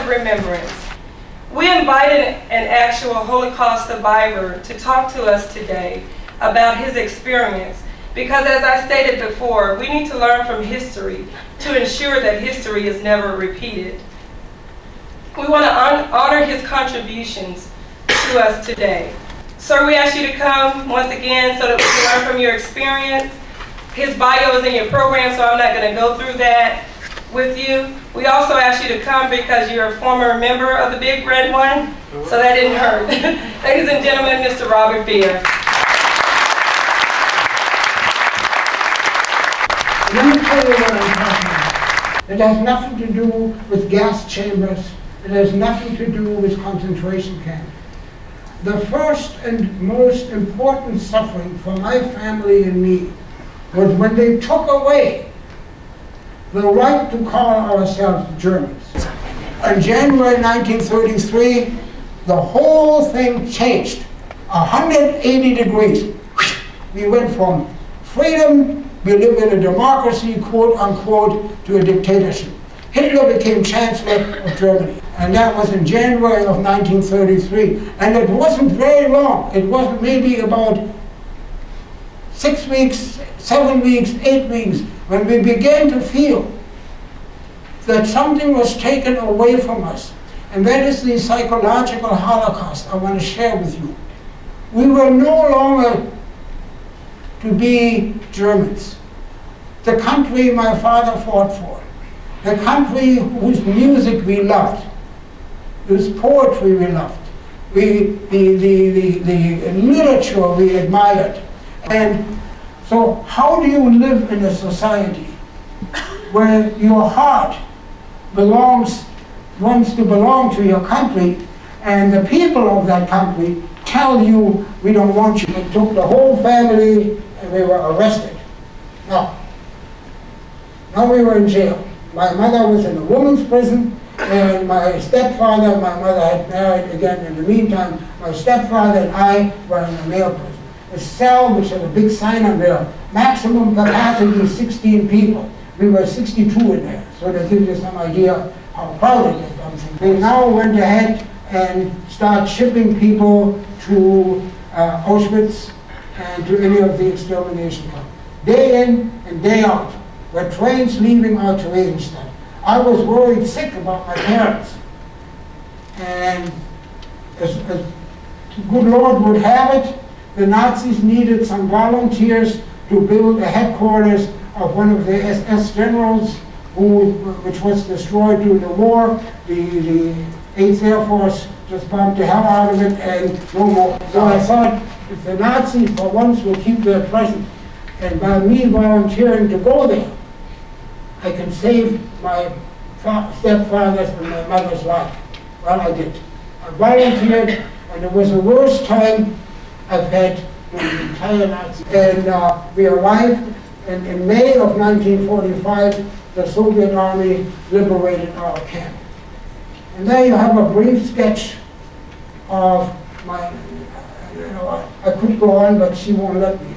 of Remembrance. We invited an actual Holocaust survivor to talk to us today about his experience because, as I stated before, we need to learn from history to ensure that history is never repeated. We want to honor his contributions to us today. Sir, we ask you to come once again so that we can learn from your experience. His bio is in your program, so I'm not going to go through that with you. We also ask you to come because you're a former member of the Big Red One, so that didn't hurt. Ladies and gentlemen, Mr. Robert Beer. Let me tell you what I'm talking about. It has nothing to do with gas chambers. It has nothing to do with concentration camps. The first and most important suffering for my family and me was when they took away the right to call ourselves Germans. In January 1933, the whole thing changed. 180 degrees. We went from freedom, we live in a democracy, quote unquote, to a dictatorship. Hitler became Chancellor of Germany, and that was in January of 1933. And it wasn't very long. It was maybe about 6 weeks, 7 weeks, 8 weeks, when we began to feel that something was taken away from us. And that is the psychological Holocaust I want to share with you. We were no longer to be Germans. The country my father fought for, the country whose music we loved, whose poetry we loved, the literature we admired. And so how do you live in a society where your heart wants to belong to your country, and the people of that country tell you, we don't want you? They took the whole family and we were arrested. Now we were in jail. My mother was in a woman's prison, and my stepfather, my mother had married again in the meantime. My stepfather and I were in a male prison. A cell which had a big sign on there, maximum capacity is 16 people. We were 62 in there, so that gives you some idea how crowded it was. They now went ahead and started shipping people to Auschwitz and to any of the extermination camps. Day in and day out, were trains leaving our Theresienstadt. I was worried sick about my parents. And as the good Lord would have it, the Nazis needed some volunteers to build a headquarters of one of the SS generals which was destroyed during the war. The 8th Air Force just bombed the hell out of it and no more. So I thought, if the Nazis for once will keep their presence, and by me volunteering to go there, I can save my stepfather's and my mother's life. Well, I did. I volunteered, and it was the worst time I've had in the entire Nazi. And we arrived, and in May of 1945, the Soviet army liberated our camp. And there you have a brief sketch of my, I could go on, but she won't let me.